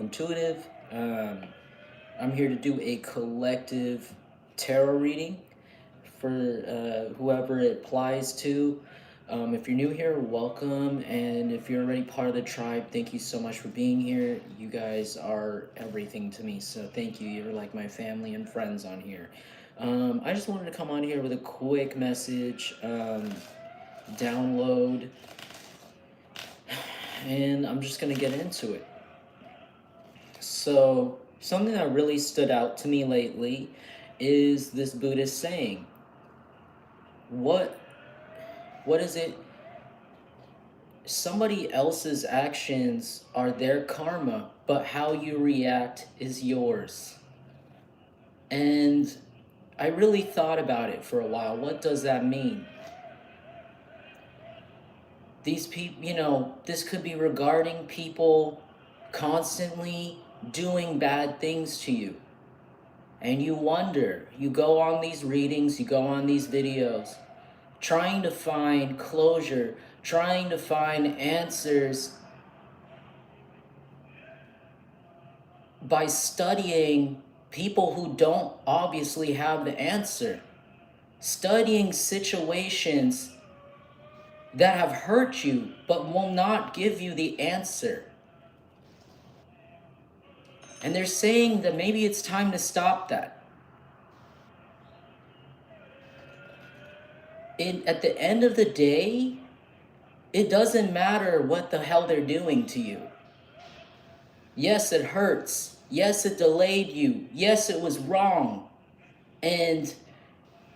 Intuitive. I'm here to do a collective tarot reading for whoever it applies to. If you're new here, welcome. And if you're already part of the tribe, thank you so much for being here. You guys are everything to me. So thank you. You're like my family and friends on here. I just wanted to come on here with a quick message, download, and I'm just going to get into it. So, something that really stood out to me lately is this Buddhist saying. What what is it? Somebody else's actions are their karma, but how you react is yours. And I really thought about it for a while. What does that mean? These people, this could be regarding people constantly doing bad things to you. And you wonder, you go on these readings, you go on these videos, trying to find closure, trying to find answers by studying people who don't obviously have the answer, studying situations that have hurt you but will not give you the answer. And they're saying that maybe it's time to stop that. At the end of the day, it doesn't matter what the hell they're doing to you. Yes, it hurts. Yes, it delayed you. Yes, it was wrong. And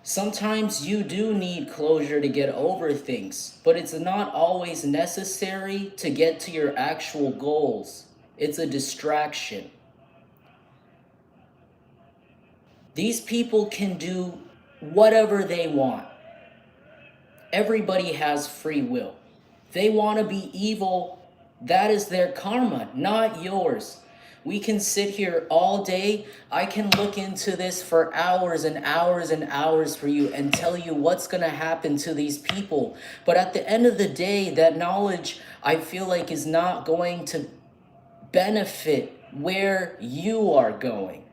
sometimes you do need closure to get over things, but it's not always necessary to get to your actual goals. It's a distraction. These people can do whatever they want. Everybody has free will. They want to be evil. That is their karma, not yours. We can sit here all day. I can look into this for hours and hours and hours for you and tell you what's going to happen to these people. But at the end of the day, that knowledge, I feel like, is not going to benefit where you are going.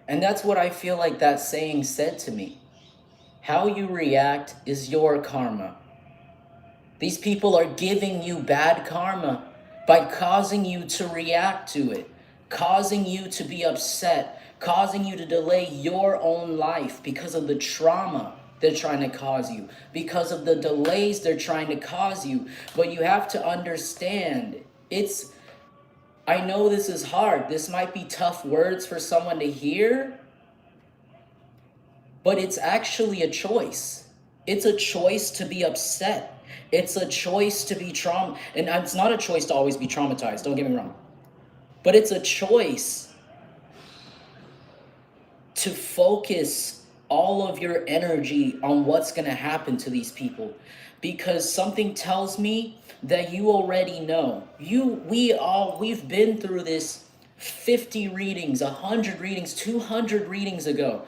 And that's what I feel like that saying said to me. How you react is your karma. These people are giving you bad karma by causing you to react to it, causing you to be upset, causing you to delay your own life because of the trauma they're trying to cause you, because of the delays they're trying to cause you. But you have to understand, I know this is hard. This might be tough words for someone to hear, but it's actually a choice. It's a choice to be upset. It's a choice to be and it's not a choice to always be traumatized, don't get me wrong. But it's a choice to focus all of your energy on what's going to happen to these people, because something tells me that you already know. We've been through this 50 readings, 100 readings, 200 readings ago,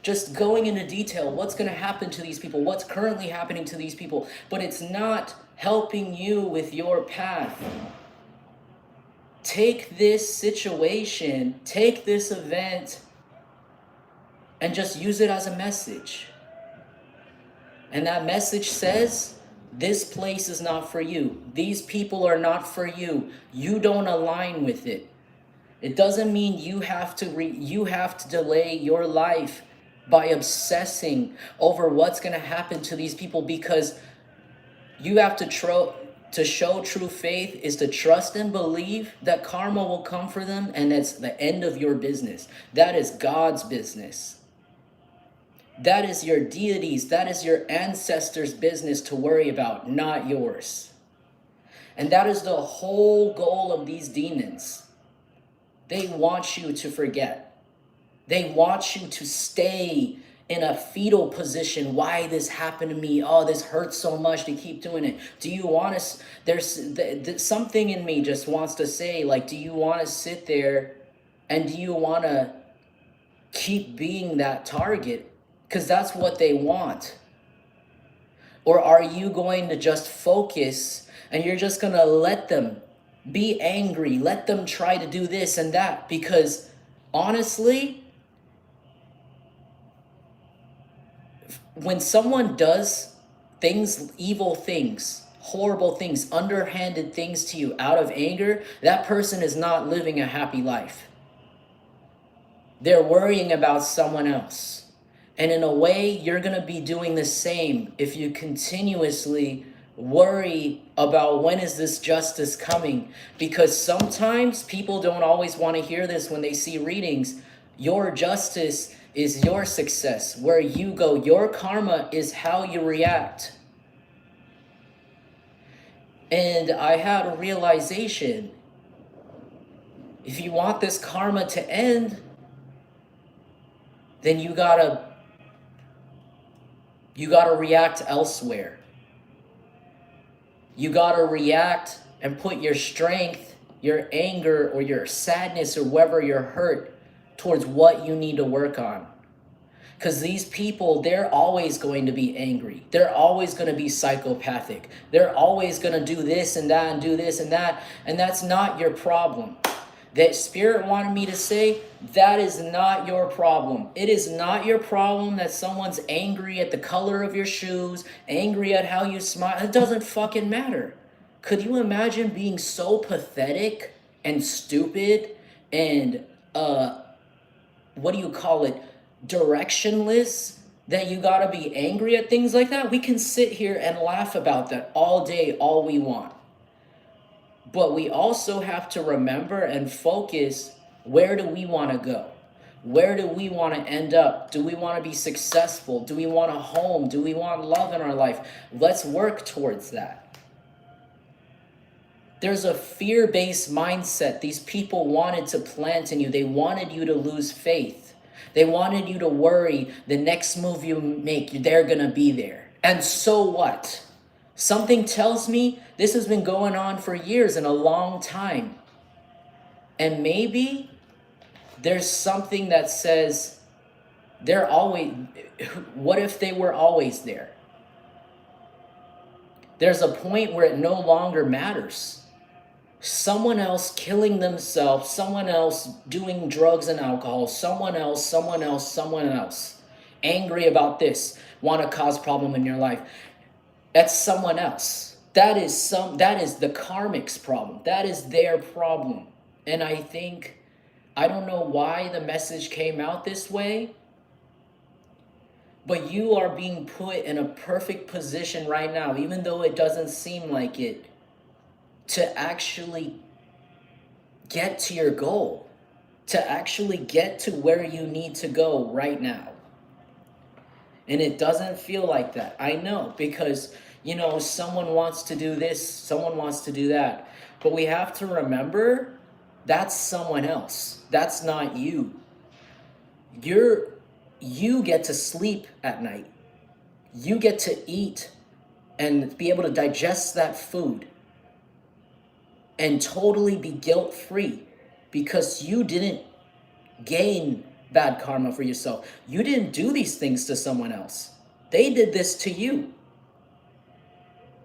just going into detail what's going to happen to these people, what's currently happening to these people, but it's not helping you with your path. Take this situation, take this event, and just use it as a message. And that message says, this place is not for you. These people are not for you. You don't align with it. It doesn't mean you have to delay your life by obsessing over what's going to happen to these people, because you have to show true faith is to trust and believe that karma will come for them, and it's the end of your business. That is God's business. That is your deities, that is your ancestors' business to worry about, not yours. And that is the whole goal of these demons. They want you to forget. They want you to stay in a fetal position. Why this happened to me? Oh, this hurts so much to keep doing it. Do you want to, something in me just wants to say, like, do you want to sit there and do you want to keep being that target? Because that's what they want. Or are you going to just focus and you're just going to let them Be angry. Let them try to do this and that. Because honestly, when someone does things, evil things, horrible things, underhanded things to you out of anger, that person is not living a happy life. They're worrying about someone else. And in a way, you're going to be doing the same if you continuously worry about when is this justice coming. Because sometimes people don't always want to hear this when they see readings. Your justice is your success. Where you go, your karma is how you react. And I had a realization. If you want this karma to end, then you gotta react elsewhere. You gotta react and put your strength, your anger, or your sadness, or whatever you're hurt towards what you need to work on. Because these people, they're always going to be angry. They're always going to be psychopathic. They're always going to do this and that and do this and that. And that's not your problem. That Spirit wanted me to say, that is not your problem. It is not your problem that someone's angry at the color of your shoes, angry at how you smile. It doesn't fucking matter. Could you imagine being so pathetic and stupid and, directionless that you gotta be angry at things like that? We can sit here and laugh about that all day, all we want. But we also have to remember and focus, where do we want to go? Where do we want to end up? Do we want to be successful? Do we want a home? Do we want love in our life? Let's work towards that. There's a fear-based mindset these people wanted to plant in you. They wanted you to lose faith. They wanted you to worry the next move you make, they're going to be there. And so what? Something tells me this has been going on for years and a long time. And maybe there's something that says they're always, what if they were always there? There's a point where it no longer matters. Someone else killing themselves, someone else doing drugs and alcohol, someone else, angry about this, want to cause problem in your life. That's someone else. That is the karmic's problem. That is their problem. And I don't know why the message came out this way, but you are being put in a perfect position right now, even though it doesn't seem like it, to actually get to your goal, to actually get to where you need to go right now. And it doesn't feel like that. I know, because, someone wants to do this, someone wants to do that. But we have to remember, that's someone else. That's not you. You get to sleep at night. You get to eat and be able to digest that food and totally be guilt-free, because you didn't gain bad karma for yourself. You didn't do these things to someone else. They did this to you.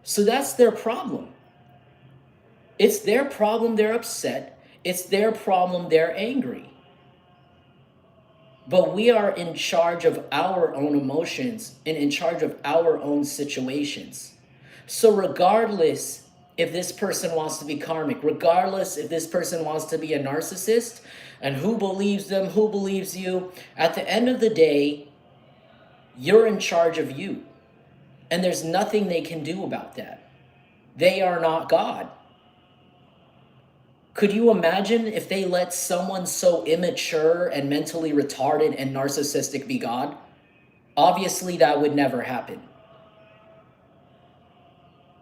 So that's their problem. It's their problem they're upset. It's their problem they're angry. But we are in charge of our own emotions and in charge of our own situations. So regardless if this person wants to be karmic, regardless if this person wants to be a narcissist, and who believes them, who believes you, at the end of the day, you're in charge of you. And there's nothing they can do about that. They are not God. Could you imagine if they let someone so immature and mentally retarded and narcissistic be God? Obviously, that would never happen.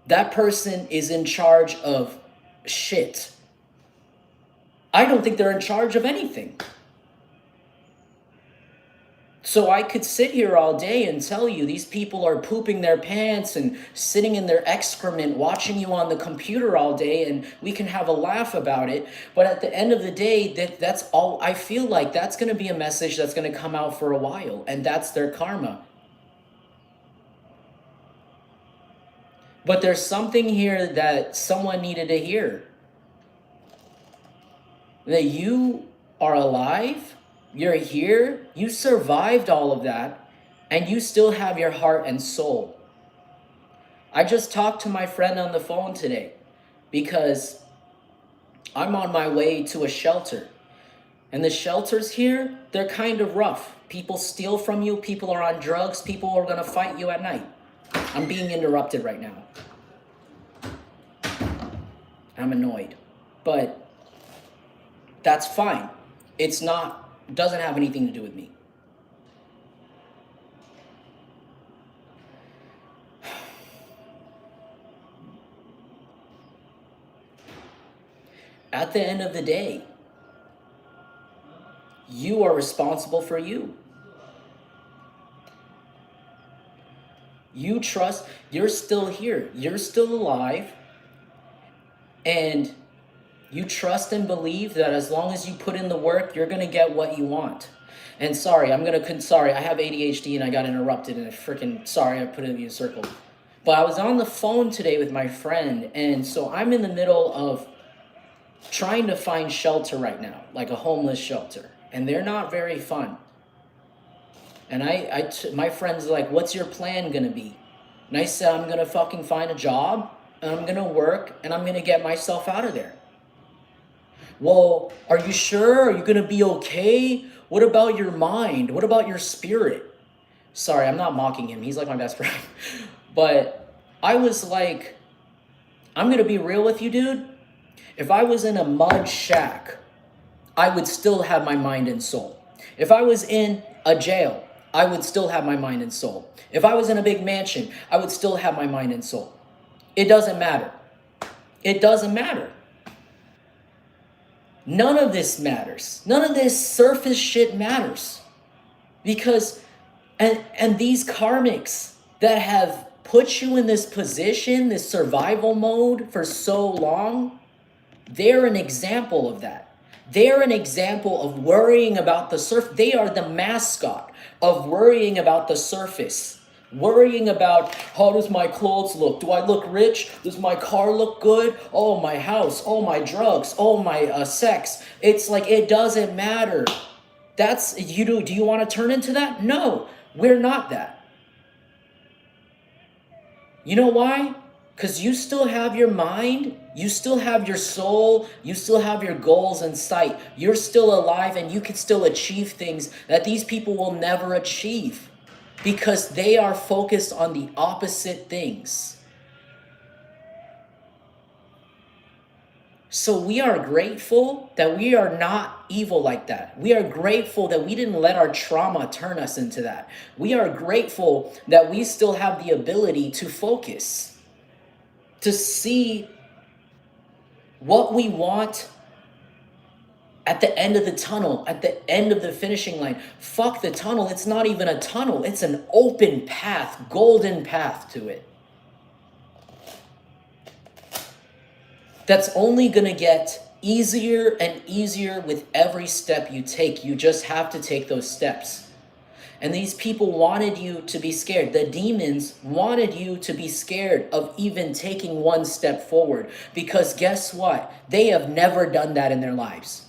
That person is in charge of shit. I don't think they're in charge of anything. So I could sit here all day and tell you these people are pooping their pants and sitting in their excrement, watching you on the computer all day, and we can have a laugh about it. But at the end of the day, that's all. I feel like that's going to be a message that's going to come out for a while, and that's their karma. But there's something here that someone needed to hear. that you are alive, you're here, you survived all of that, and you still have your heart and soul. I just talked to my friend on the phone today because I'm on my way to a shelter. And the shelters here, they're kind of rough. People steal from you, people are on drugs, people are gonna fight you at night. I'm being interrupted right now. I'm annoyed. But that's fine. Doesn't have anything to do with me. At the end of the day, you are responsible for you. You trust, you're still here, you're still alive, and you trust and believe that as long as you put in the work, you're gonna get what you want. And sorry, I have ADHD and I got interrupted and I put it in a circle. But I was on the phone today with my friend, and so I'm in the middle of trying to find shelter right now, like a homeless shelter, and they're not very fun. And my friend's like, what's your plan gonna be? And I said, I'm gonna fucking find a job, and I'm gonna work, and I'm gonna get myself out of there. Well, are you sure? Are you gonna be okay? What about your mind? What about your spirit? Sorry, I'm not mocking him. He's like my best friend. But I was like, I'm gonna be real with you, dude. If I was in a mud shack, I would still have my mind and soul. If I was in a jail, I would still have my mind and soul. If I was in a big mansion, I would still have my mind and soul. It doesn't matter. It doesn't matter. None of this matters. None of this surface shit matters. Because, and these karmics that have put you in this position, this survival mode for so long, they're an example of that. They're an example of worrying about the surface. They are the mascot of worrying about the surface. Worrying about, how does my clothes look? Do I look rich? Does my car look good? Oh, my house. Oh, my drugs. Oh, my sex. It's like, it doesn't matter. Do you want to turn into that? No, we're not that. You know why? Because you still have your mind, you still have your soul, you still have your goals in sight. You're still alive and you can still achieve things that these people will never achieve because they are focused on the opposite things. So we are grateful that we are not evil like that. We are grateful that we didn't let our trauma turn us into that. We are grateful that we still have the ability to focus, to see what we want at the end of the tunnel, at the end of the finishing line. Fuck the tunnel. It's not even a tunnel. It's an open path, golden path to it. That's only going to get easier and easier with every step you take. You just have to take those steps. And these people wanted you to be scared. The demons wanted you to be scared of even taking one step forward. Because guess what? They have never done that in their lives.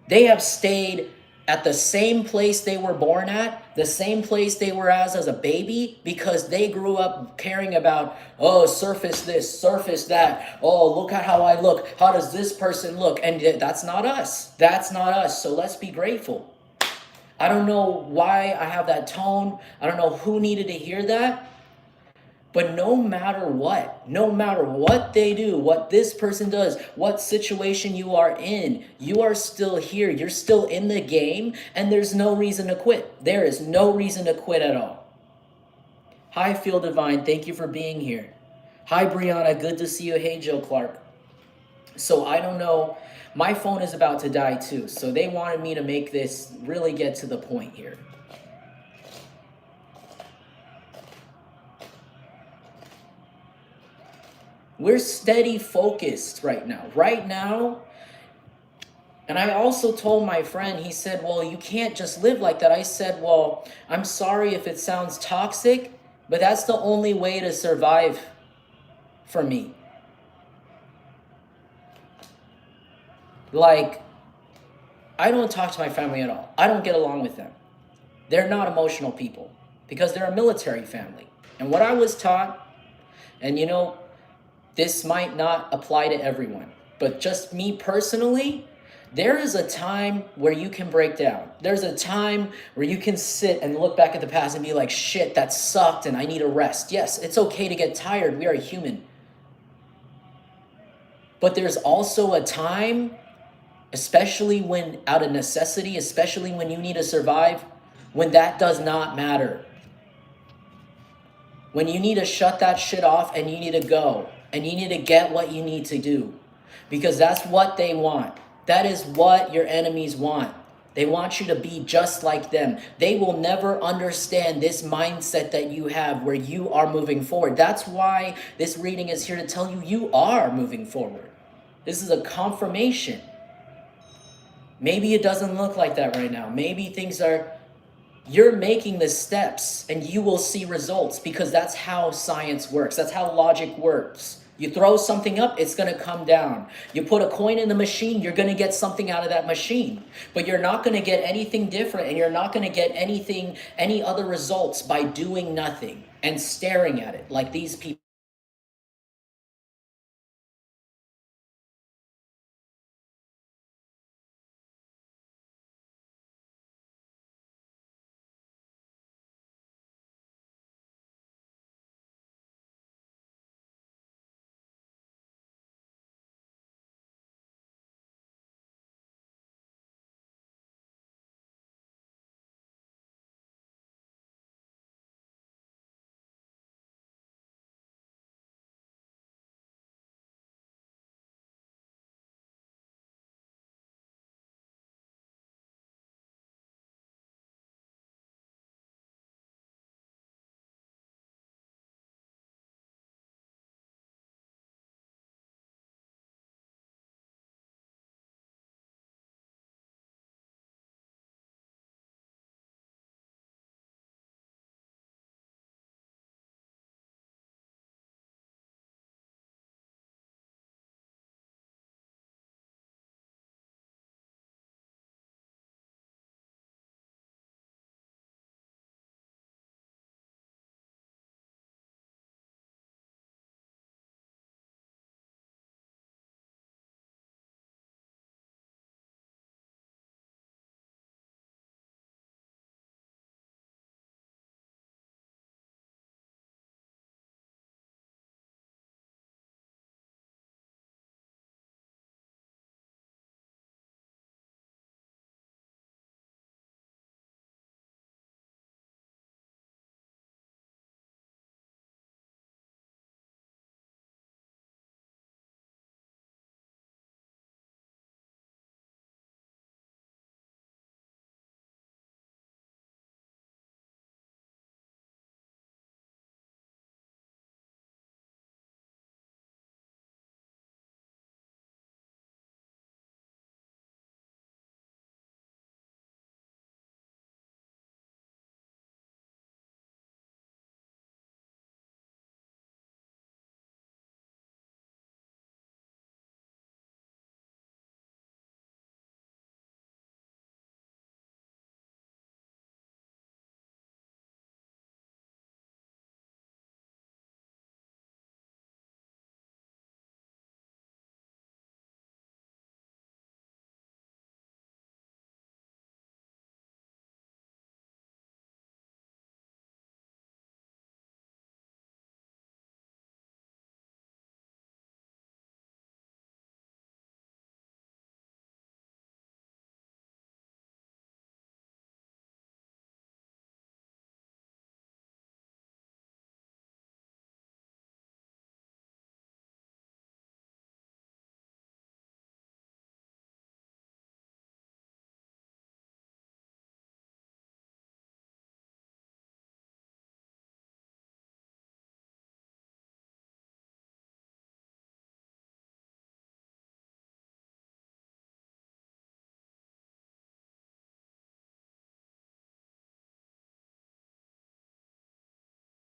They have stayed at the same place they were born at, the same place they were as a baby, because they grew up caring about, oh, surface this, surface that. Oh, look at how I look. How does this person look? And that's not us. That's not us. So let's be grateful. I don't know why I have that tone. I don't know who needed to hear that. But no matter what they do, what this person does, what situation you are in, you are still here. You're still in the game, and there's no reason to quit. There is no reason to quit at all. Hi, Feel Divine. Thank you for being here. Hi, Brianna. Good to see you. Hey, Joe Clark. So I don't know. My phone is about to die too. So they wanted me to make this really get to the point here. We're steady focused right now. Right now, and I also told my friend, he said, well, you can't just live like that. I said, well, I'm sorry if it sounds toxic, but that's the only way to survive for me. Like, I don't talk to my family at all. I don't get along with them. They're not emotional people because they're a military family. And what I was taught, and you know, this might not apply to everyone, but just me personally, there is a time where you can break down. There's a time where you can sit and look back at the past and be like, shit, that sucked and I need a rest. Yes, it's okay to get tired. We are human. But there's also a time, especially when out of necessity, especially when you need to survive, when that does not matter. When you need to shut that shit off and you need to go and you need to get what you need to do because that's what they want. That is what your enemies want. They want you to be just like them. They will never understand this mindset that you have where you are moving forward. That's why this reading is here to tell you you are moving forward. This is a confirmation. Maybe it doesn't look like that right now. Maybe things are, you're making the steps and you will see results because that's how science works. That's how logic works. You throw something up, it's going to come down. You put a coin in the machine, you're going to get something out of that machine. But you're not going to get anything different and you're not going to get any other results by doing nothing and staring at it like these people